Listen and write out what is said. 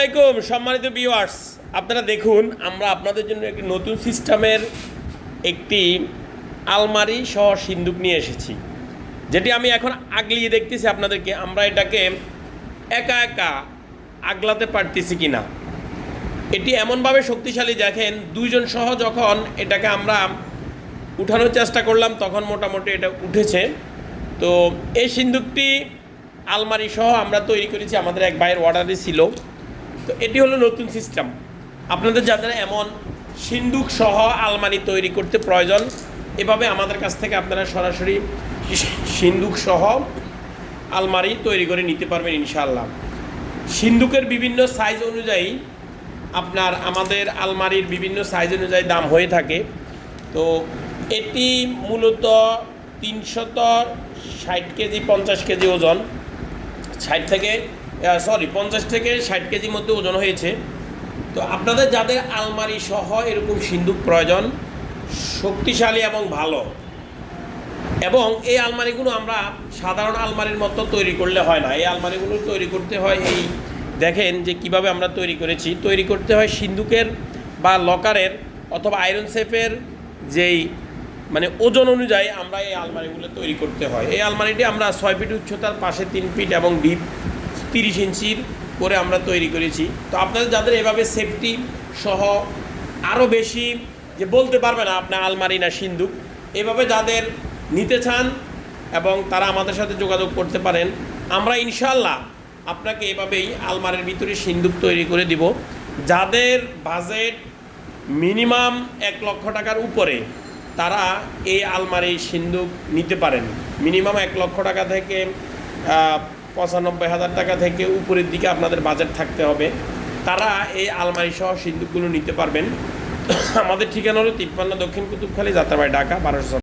আলাইকুম সম্মানিত ভিউয়ার্স, আপনারা দেখুন আমরা আপনাদের জন্য একটি নতুন সিস্টেমের একটি আলমারি সহ সিন্দুক নিয়ে এসেছি, যেটি আমি এখন আগলিয়ে দেখতেছি আপনাদেরকে আমরা এটাকে একা একা আগলাতে পারতেছি কি না। এটি এমনভাবে শক্তিশালী, দেখেন দুইজন সহ যখন এটাকে আমরা উঠানোর চেষ্টা করলাম তখন মোটামুটি এটা উঠেছে। তো এই সিন্দুকটি আলমারি সহ আমরা তৈরি করেছি, আমাদের এক ভাইয়ের অর্ডারে ছিল। তো এটি হলো নতুন সিস্টেম। আপনাদের যাদের এমন সিন্দুক সহ আলমারি তৈরি করতে প্রয়োজন, এভাবে আমাদের কাছ থেকে আপনারা সরাসরি সিন্দুক সহ আলমারি তৈরি করে নিতে পারবেন ইনশাআল্লাহ। সিন্দুকের বিভিন্ন সাইজ অনুযায়ী আপনার আমাদের আলমারির বিভিন্ন সাইজ অনুযায়ী দাম হয়ে থাকে। তো এটি মূলত 360 কেজি 50 কেজি ওজন, 50 থেকে 60 কেজির মধ্যে ওজন হয়েছে। তো আপনাদের যাদের আলমারি সহ এরকম সিন্দুক প্রয়োজন, শক্তিশালী এবং ভালো, এবং এই আলমারিগুলো আমরা সাধারণ আলমারির মতো তৈরি করলে হয় না, এই আলমারিগুলো তৈরি করতে হয় এই দেখেন যে কিভাবে আমরা তৈরি করেছি। তৈরি করতে হয় সিন্দুকের বা লকারের অথবা আয়রন সেফের যেই ওজন অনুযায়ী আমরা এই আলমারিগুলো তৈরি করতে হয়। এই আলমারিটি আমরা 6 ফিট উচ্চতার, পাশে 3 ফিট এবং ডিপ 30 ইঞ্চির করে আমরা তৈরি করেছি। তো আপনাদের যাদের এভাবে সেফটি সহ আরও বেশি যে বলতে পারবে না আপনার আলমারি না সিন্দুক, এভাবে যাদের নিতে চান এবং তারা আমাদের সাথে যোগাযোগ করতে পারেন। আমরা ইনশাআল্লাহ আপনাকে এভাবেই আলমারির ভিতরে সিন্দুক তৈরি করে দিব। যাদের বাজেট মিনিমাম 1 লক্ষ টাকার উপরে, তারা এই আলমারির সিন্দুক নিতে পারেন। মিনিমাম 1 লক্ষ টাকা থেকে 95,000 টাকা থেকে উপরের দিকে আপনাদের বাজেট থাকতে হবে, তারা এই আলমারি সহ সিন্দুকগুলো নিতে পারবেন। আমাদের ঠিকানা হলো 53 দক্ষিণ কুতুবখালী, যাত্রাবাড়ি, ঢাকা 1200।